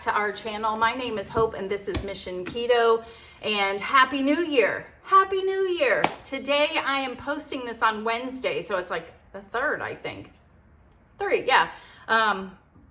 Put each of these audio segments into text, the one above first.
to our channel. My name is Hope and this is Mission Keto, and Happy New Year. Happy New Year. Today I am posting this on Wednesday, so it's like the 3rd, I think. 3, yeah.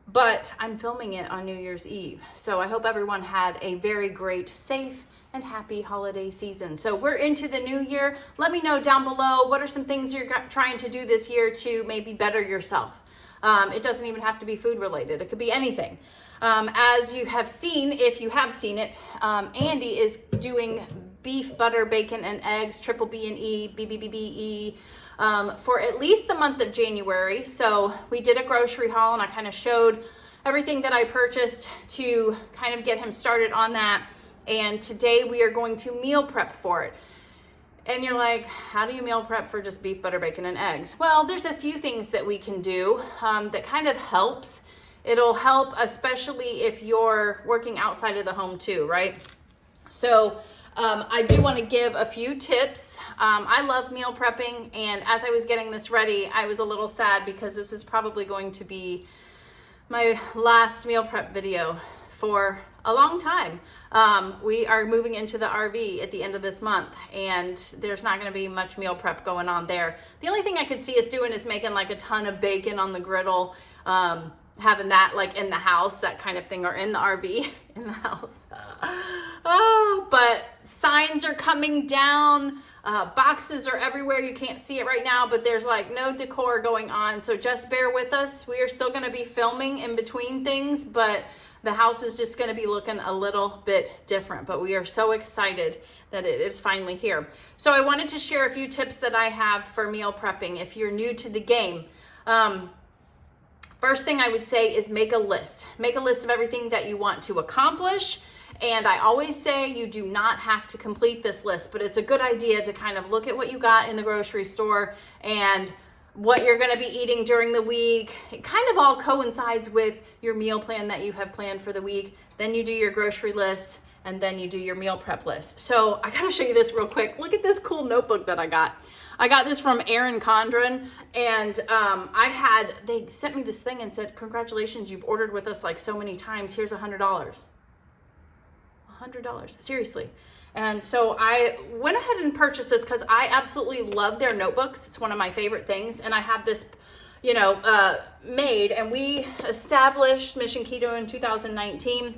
But I'm filming it on New Year's Eve. So I hope everyone had a very great, safe, and happy holiday season. So we're into the new year. Let me know down below, what are some things you're trying to do this year to maybe better yourself? It doesn't even have to be food related. It could be anything. As you have seen, if you have seen it, Andy is doing beef, butter, bacon, and eggs, triple B and E, BBBBE, for at least the month of January. So we did a grocery haul and I kind of showed everything that I purchased to kind of get him started on that. And today we are going to meal prep for it. And you're like, how do you meal prep for just beef, butter, bacon, and eggs? Well, there's a few things that we can do that kind of helps. It'll help, especially if you're working outside of the home too, right? So I do want to give a few tips. I love meal prepping, and as I was getting this ready, I was a little sad because this is probably going to be my last meal prep video for a long time. We are moving into the RV at the end of this month, and there's not going to be much meal prep going on there. The only thing I could see us doing is making like a ton of bacon on the griddle, having that like in the house, that kind of thing, or in the RV, in the house. Oh, but signs are coming down. Boxes are everywhere. You can't see it right now, but there's like no decor going on. So just bear with us. We are still going to be filming in between things, but the house is just going to be looking a little bit different, but we are so excited that it is finally here. So I wanted to share a few tips that I have for meal prepping if you're new to the game. First thing I would say is make a list. Make a list of everything that you want to accomplish. And I always say you do not have to complete this list, but it's a good idea to kind of look at what you got in the grocery store and what you're going to be eating during the week. It kind of all coincides with your meal plan that you have planned for the week. Then you do your grocery list, and then you do your meal prep list. So I got to show you this real quick. Look at this cool notebook that I got. I got this from Erin Condren, and they sent me this thing and said, congratulations, you've ordered with us like so many times. Here's $100. $100, seriously. And so I went ahead and purchased this because I absolutely love their notebooks. It's one of my favorite things. And I have this, made, and we established Mission Keto in 2019.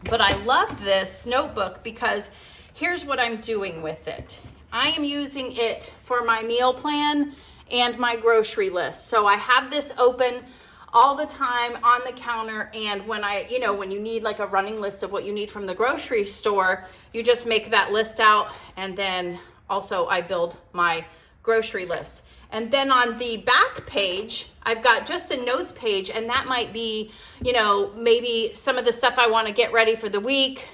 But I love this notebook because here's what I'm doing with it. I am using it for my meal plan and my grocery list. So I have this open all the time on the counter, and when when you need like a running list of what you need from the grocery store, you just make that list out, and then also I build my grocery list. And then on the back page, I've got just a notes page, and that might be, maybe some of the stuff I want to get ready for the week,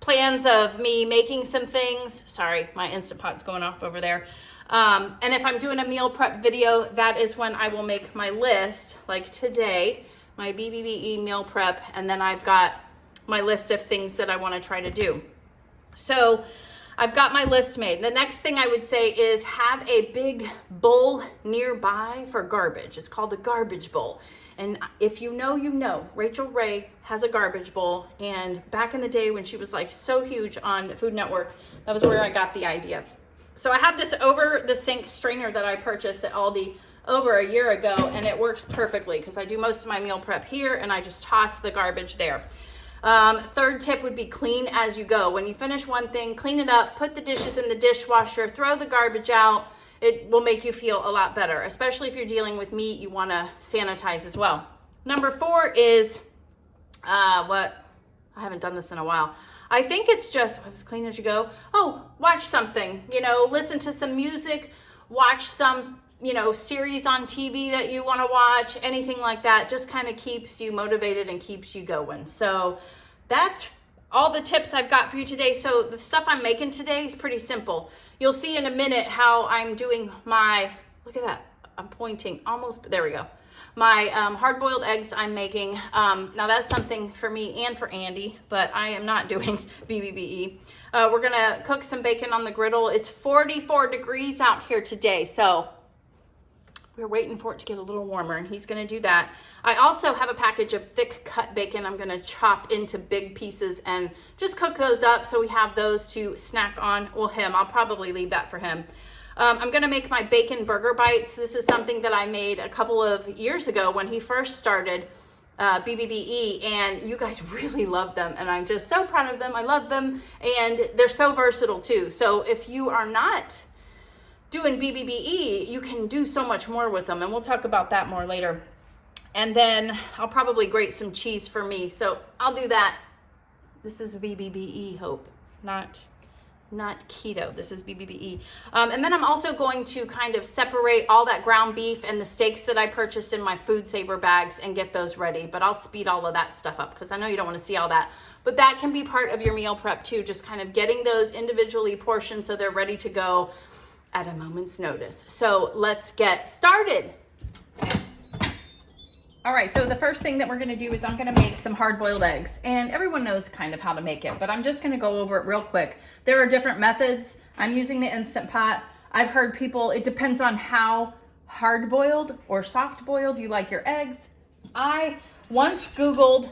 plans of me making some things. Sorry, my Instant Pot's going off over there. And if I'm doing a meal prep video, that is when I will make my list, like today, my BBBE meal prep, and then I've got my list of things that I want to try to do. So I've got my list made. The next thing I would say is have a big bowl nearby for garbage. It's called a garbage bowl. And if you know, Rachel Ray has a garbage bowl. And back in the day when she was like so huge on Food Network, that was where I got the idea. So I have this over the sink strainer that I purchased at Aldi over a year ago, and it works perfectly because I do most of my meal prep here and I just toss the garbage there. Third tip would be clean as you go. When you finish one thing, clean it up, put the dishes in the dishwasher, throw the garbage out. It will make you feel a lot better, especially if you're dealing with meat. You want to sanitize as well. Number 4 is I haven't done this in a while. I think it's just as clean as you go. Oh, watch something, listen to some music, watch some, series on TV that you want to watch, anything like that. Just kind of keeps you motivated and keeps you going. So that's all the tips I've got for you today. So the stuff I'm making today is pretty simple. You'll see in a minute how I'm doing look at that. I'm pointing almost, there we go. My hard-boiled eggs I'm making. Now that's something for me and for Andy, but I am not doing BBBE. We're gonna cook some bacon on the griddle. It's 44 degrees out here today, so we're waiting for it to get a little warmer, and he's gonna do that. I also have a package of thick cut bacon I'm gonna chop into big pieces and just cook those up so we have those to snack on. Well, I'll probably leave that for him. I'm gonna make my bacon burger bites. This is something that I made a couple of years ago when he first started BBBE, and you guys really love them, and I'm just so proud of them. I love them, and they're so versatile too. So if you are not doing BBBE, you can do so much more with them, and we'll talk about that more later. And then I'll probably grate some cheese for me, so I'll do that. This is BBBE, Hope, not keto. This is BBBE. And then I'm also going to kind of separate all that ground beef and the steaks that I purchased in my Food Saver bags and get those ready. But I'll speed all of that stuff up because I know you don't want to see all that. But that can be part of your meal prep too, just kind of getting those individually portioned so they're ready to go at a moment's notice. So let's get started. All right, so the first thing that we're gonna do is I'm gonna make some hard-boiled eggs, and everyone knows kind of how to make it, but I'm just gonna go over it real quick. There are different methods. I'm using the Instant Pot. I've heard people, it depends on how hard-boiled or soft-boiled you like your eggs. I once Googled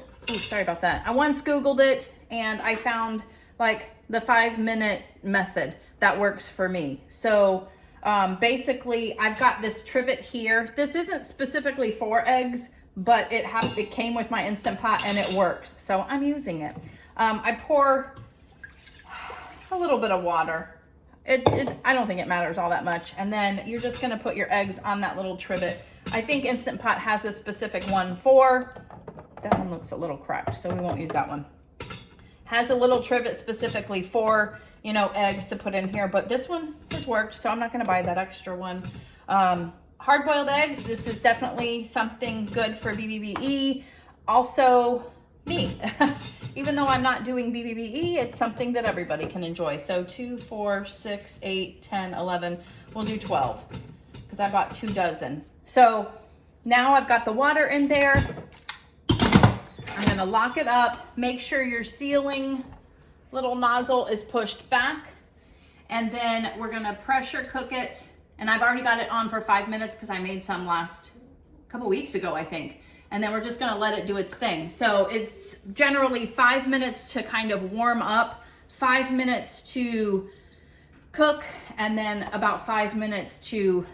it, and I found like the 5-minute method that works for me. So basically, I've got this trivet here. This isn't specifically for eggs, but it came with my Instant Pot and it works. So I'm using it. I pour a little bit of water. I don't think it matters all that much. And then you're just gonna put your eggs on that little trivet. I think Instant Pot has a specific one for, that one looks a little cracked, so we won't use that one. Has a little trivet specifically for, eggs to put in here, but this one has worked, so I'm not gonna buy that extra one. Hard-boiled eggs, this is definitely something good for BBBE. Also, me. Even though I'm not doing BBBE, it's something that everybody can enjoy. So 2, 4, 6, 8, 10, 11, we'll do 12, because I bought 2 dozen. So now I've got the water in there. I'm gonna lock it up. Make sure your sealing little nozzle is pushed back, and then we're gonna pressure cook it. And I've already got it on for 5 minutes because I made some last couple weeks ago, I think. And then we're just gonna let it do its thing. So it's generally 5 minutes to kind of warm up, 5 minutes to cook, and then about 5 minutes to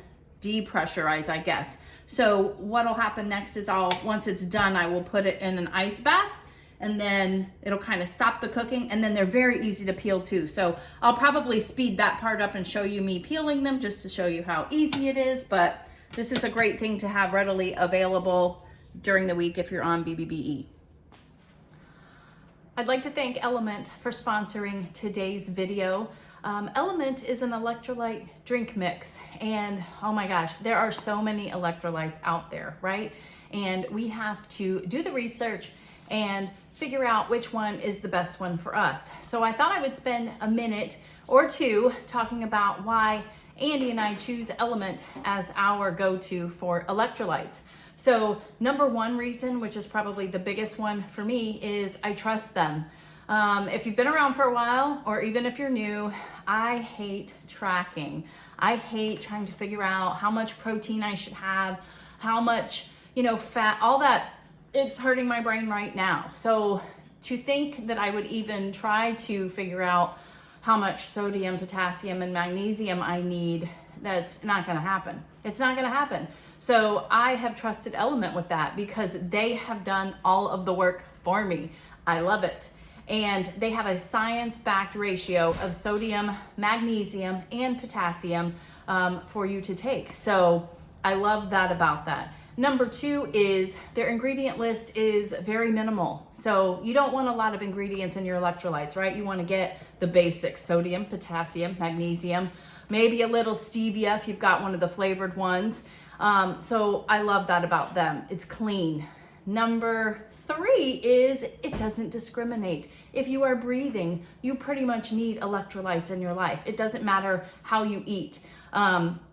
depressurize, I guess. So what'll happen next is once it's done, I will put it in an ice bath, and then it'll kind of stop the cooking, and then they're very easy to peel too. So I'll probably speed that part up and show you me peeling them just to show you how easy it is, but this is a great thing to have readily available during the week if you're on BBBE. I'd like to thank Element for sponsoring today's video. Element is an electrolyte drink mix, and oh my gosh, there are so many electrolytes out there, right? And we have to do the research and figure out which one is the best one for us. So I thought I would spend a minute or two talking about why Andy and I choose Element as our go-to for electrolytes. So number one reason, which is probably the biggest one for me, is I trust them. If you've been around for a while, or even if you're new, I hate tracking. I hate trying to figure out how much protein I should have, how much, fat, all that. It's hurting my brain right now. So to think that I would even try to figure out how much sodium, potassium, and magnesium I need, that's not gonna happen. It's not gonna happen. So I have trusted Element with that because they have done all of the work for me. I love it. And they have a science-backed ratio of sodium, magnesium, and potassium for you to take. So I love that about that. Number two is their ingredient list is very minimal. So you don't want a lot of ingredients in your electrolytes, right? You want to get the basics: sodium, potassium, magnesium, maybe a little stevia if you've got one of the flavored ones. So I love that about them. It's clean. Number three is it doesn't discriminate. If you are breathing, you pretty much need electrolytes in your life. It doesn't matter how you eat.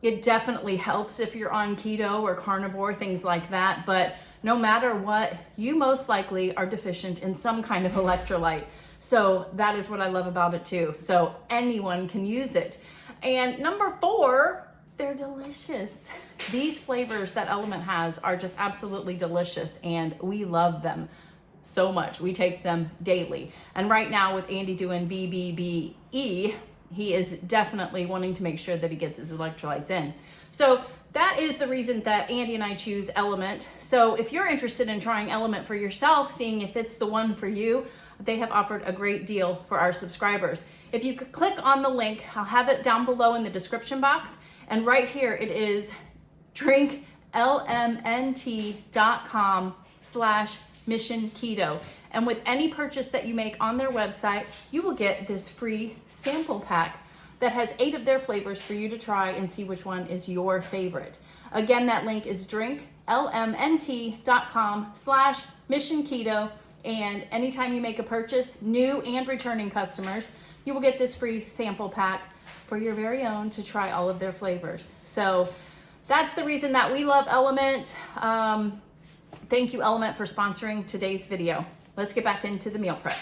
It definitely helps if you're on keto or carnivore, things like that. But no matter what, you most likely are deficient in some kind of electrolyte. So that is what I love about it too. So anyone can use it. And number four, they're delicious. These flavors that Element has are just absolutely delicious, and we love them so much. We take them daily. And right now with Andy doing BBBE, he is definitely wanting to make sure that he gets his electrolytes in. So that is the reason that Andy and I choose Element. So if you're interested in trying Element for yourself, seeing if it's the one for you, they have offered a great deal for our subscribers. If you could click on the link, I'll have it down below in the description box. And right here it is drinklmnt.com/Mission Keto. And with any purchase that you make on their website, you will get this free sample pack that has 8 of their flavors for you to try and see which one is your favorite. Again, that link is drinklmnt.com/Mission Keto. And anytime you make a purchase, new and returning customers, you will get this free sample pack for your very own to try all of their flavors. So that's the reason that we love Element. Thank you, Element, for sponsoring today's video. Let's get back into the meal prep.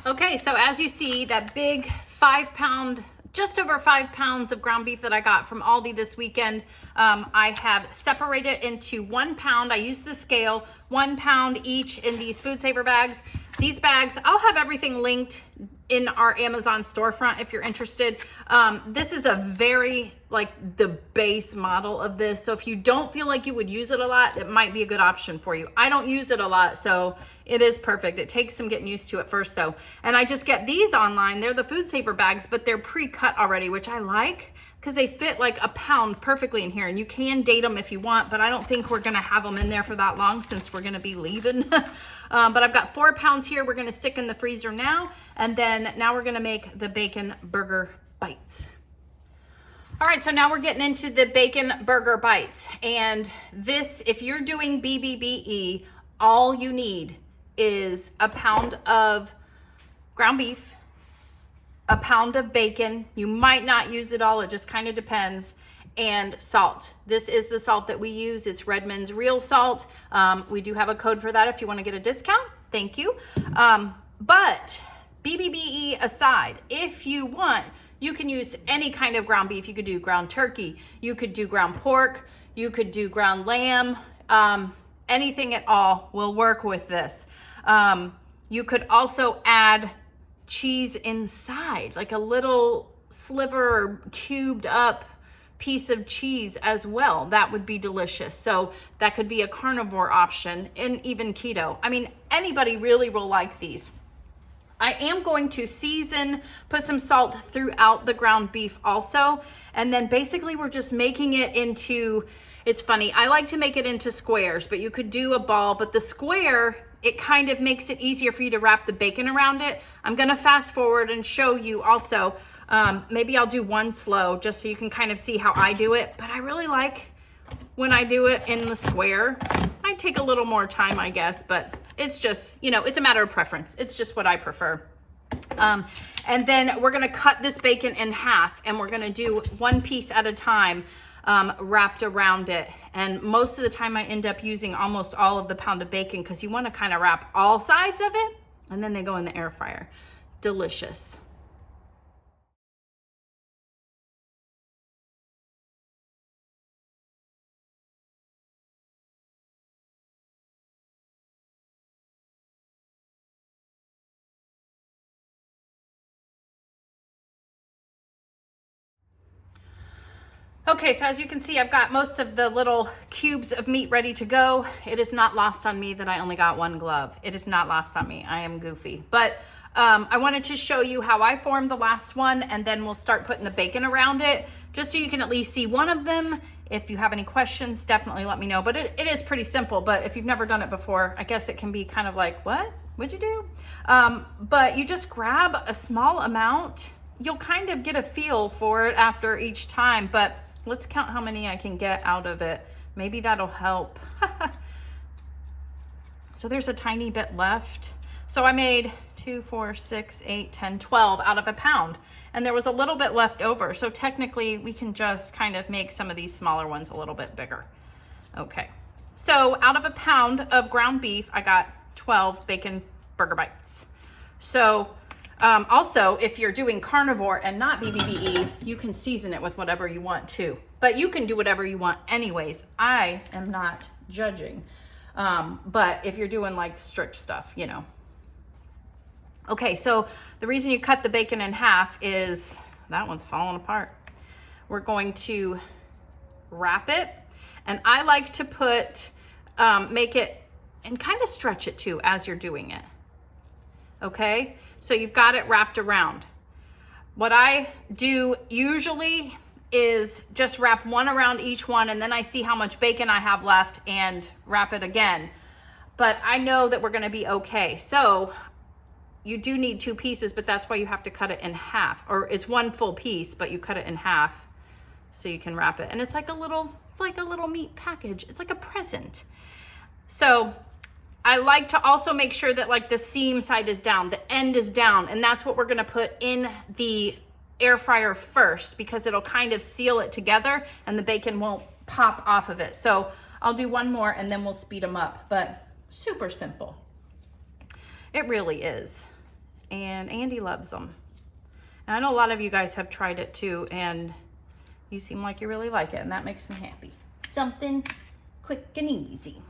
Okay, so as you see, that big 5-pound, just over 5 pounds of ground beef that I got from Aldi this weekend, I have separated into 1 pound. I use the scale, 1 pound each in these Food Saver bags. These bags, I'll have everything linked in our Amazon storefront if you're interested. This is a very, like, the base model of this. So if you don't feel like you would use it a lot, it might be a good option for you. I don't use it a lot, so it is perfect. It takes some getting used to at first though. And I just get these online. They're the Food Saver bags, but they're pre-cut already, which I like because they fit like a pound perfectly in here. And you can date them if you want, but I don't think we're gonna have them in there for that long since we're gonna be leaving. But I've got 4 pounds here. We're gonna stick in the freezer now. And then now we're gonna make the bacon burger bites. All right, so now we're getting into the bacon burger bites. And this, if you're doing BBBE, all you need is a pound of ground beef, a pound of bacon. You might not use it all, it just kind of depends, and salt. This is the salt that we use. It's Redmond's Real Salt. We do have a code for that if you want to get a discount. Thank you. But BBBE aside, if you want, you can use any kind of ground beef. You could do ground turkey, you could do ground pork, you could do ground lamb. Anything at all will work with this. You could also add cheese inside, like a little sliver or cubed up piece of cheese as well. That would be delicious. So that could be a carnivore option, and even keto. I mean, anybody really will like these. I am going to season, put some salt throughout the ground beef also. And then basically we're just making it into, it's funny, I like to make it into squares, but you could do a ball, but the square, it kind of makes it easier for you to wrap the bacon around it. I'm gonna fast forward and show you also, maybe I'll do one slow just so you can kind of see how I do it, but I really like when I do it in the square. I take a little more time, I guess, but it's just, you know, it's a matter of preference. It's just what I prefer. And then we're gonna cut this bacon in half, and we're gonna do one piece at a time, wrapped around it. And most of the time I end up using almost all of the pound of bacon because you want to kind of wrap all sides of it, and then they go in the air fryer. Delicious. Okay, so as you can see, I've got most of the little cubes of meat ready to go. It is not lost on me that I only got one glove. It is not lost on me. I am goofy. But I wanted to show you how I formed the last one, and then we'll start putting the bacon around it, just so you can at least see one of them. If you have any questions, definitely let me know. But it is pretty simple, but if you've never done it before, I guess it can be kind of like, what? What'd you do? But you just grab a small amount. You'll kind of get a feel for it after each time, but let's count how many I can get out of it. Maybe that'll help. So there's a tiny bit left. So I made 2, 4, 6, 8, 10, 12 out of a pound. And there was a little bit left over. So technically we can just kind of make some of these smaller ones a little bit bigger. Okay. So out of a pound of ground beef, I got 12 bacon burger bites. So also, if you're doing carnivore and not BBBE, you can season it with whatever you want too. But you can do whatever you want anyways. I am not judging. But if you're doing like strict stuff, you know. Okay, so the reason you cut the bacon in half is that one's falling apart. We're going to wrap it. And I like to put, make it, and kind of stretch it too as you're doing it. Okay, so you've got it wrapped around. What I do usually is just wrap one around each one, and then I see how much bacon I have left and wrap it again. But I know that we're gonna be okay. So you do need 2 pieces, but that's why you have to cut it in half. Or it's one full piece, but you cut it in half so you can wrap it. And it's like a little meat package. It's like a present. So I like to also make sure that like the seam side is down, the end is down, and that's what we're gonna put in the air fryer first, because it'll kind of seal it together and the bacon won't pop off of it. So I'll do one more and then we'll speed them up, but super simple. It really is. And Andy loves them. And I know a lot of you guys have tried it too, and you seem like you really like it, and that makes me happy. Something quick and easy.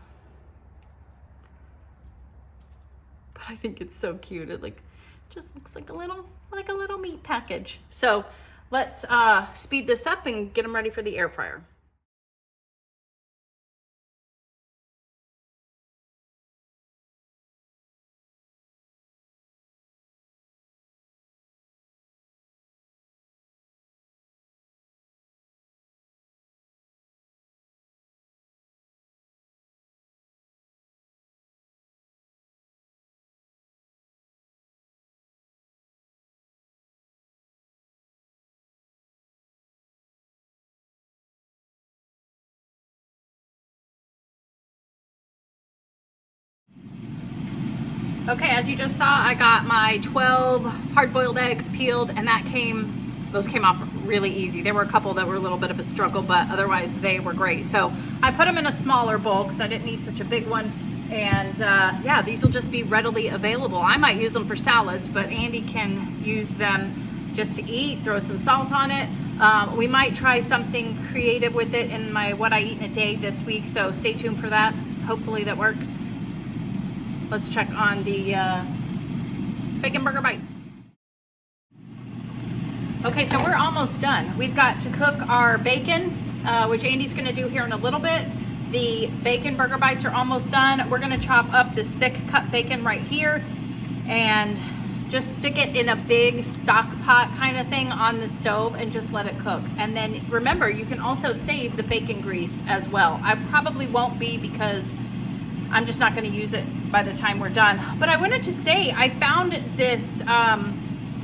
But I think it's so cute. It like just looks like a little meat package. So let's speed this up and get them ready for the air fryer. Okay, as you just saw, I got my 12 hard-boiled eggs peeled, and those came off really easy. There were a couple that were a little bit of a struggle, but otherwise they were great. So I put them in a smaller bowl because I didn't need such a big one. And yeah, these will just be readily available. I might use them for salads, but Andy can use them just to eat, throw some salt on it. We might try something creative with it in my What I Eat in a Day this week, so stay tuned for that. Hopefully that works. Let's check on the bacon burger bites. Okay, so we're almost done. We've got to cook our bacon, which Andy's gonna do here in a little bit. The bacon burger bites are almost done. We're gonna chop up this thick cut bacon right here and just stick it in a big stock pot kind of thing on the stove and just let it cook. And then remember, you can also save the bacon grease as well. I probably won't be, because I'm just not going to use it by the time we're done. But I wanted to say, I found this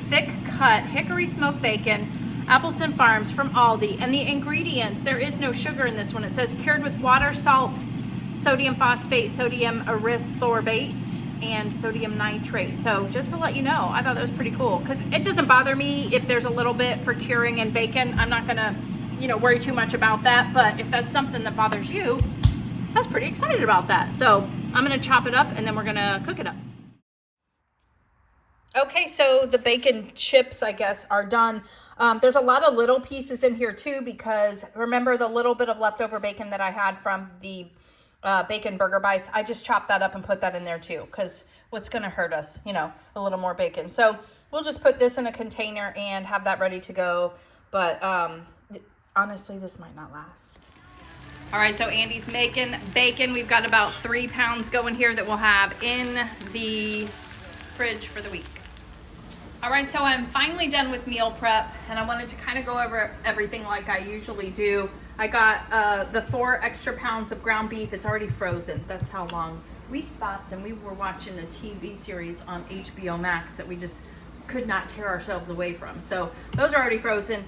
thick cut hickory smoked bacon, Appleton Farms from Aldi. And the ingredients, there is no sugar in this one. It says cured with water, salt, sodium phosphate, sodium erythorbate, and sodium nitrate. So just to let you know, I thought that was pretty cool, because it doesn't bother me if there's a little bit for curing in bacon. I'm not going to, worry too much about that. But if that's something that bothers you, I was pretty excited about that. So I'm gonna chop it up and then we're gonna cook it up. Okay, so the bacon chips, I guess, are done. There's a lot of little pieces in here too, because remember the little bit of leftover bacon that I had from the bacon burger bites? I just chopped that up and put that in there too, because what's gonna hurt us, a little more bacon. So we'll just put this in a container and have that ready to go. But honestly, this might not last. All right, so Andy's making bacon. We've got about 3 pounds going here that we'll have in the fridge for the week. All right, so I'm finally done with meal prep, and I wanted to kind of go over everything like I usually do. I got the 4 extra pounds of ground beef. It's already frozen. That's how long. We stopped and we were watching a TV series on HBO Max that we just could not tear ourselves away from. So those are already frozen.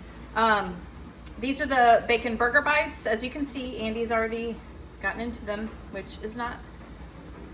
These are the bacon burger bites. As you can see, Andy's already gotten into them, which is not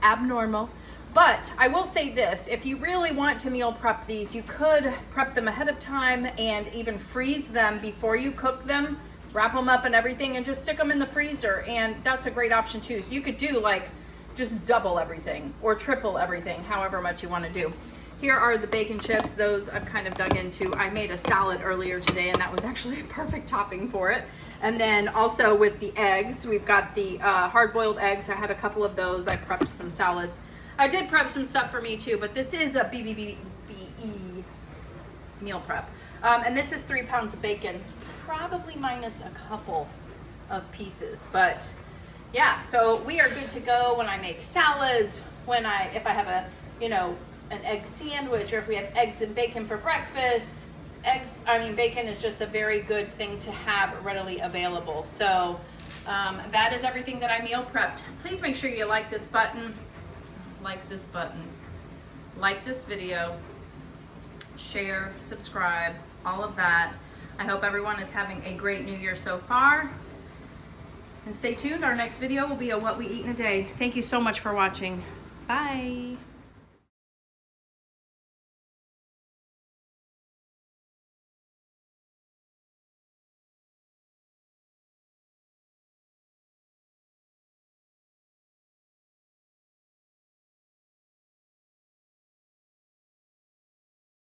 abnormal. But I will say this, if you really want to meal prep these, you could prep them ahead of time and even freeze them before you cook them, wrap them up and everything, and just stick them in the freezer. And that's a great option too. So you could do like just double everything or triple everything, however much you want to do. Here are the bacon chips. Those I've kind of dug into. I made a salad earlier today, and that was actually a perfect topping for it. And then also with the eggs, we've got the hard-boiled eggs. I had a couple of those. I prepped some salads. I did prep some stuff for me too, but this is a BBBE meal prep. And this is 3 pounds of bacon, probably minus a couple of pieces. But yeah, so we are good to go when I make salads, if I have a, an egg sandwich, or if we have eggs and bacon for breakfast. Bacon is just a very good thing to have readily available. So that is everything that I meal prepped. Please make sure you like this button, like this video, share, subscribe, all of that. I hope everyone is having a great new year so far. And stay tuned. Our next video will be a what we eat in a day. Thank you so much for watching. Bye.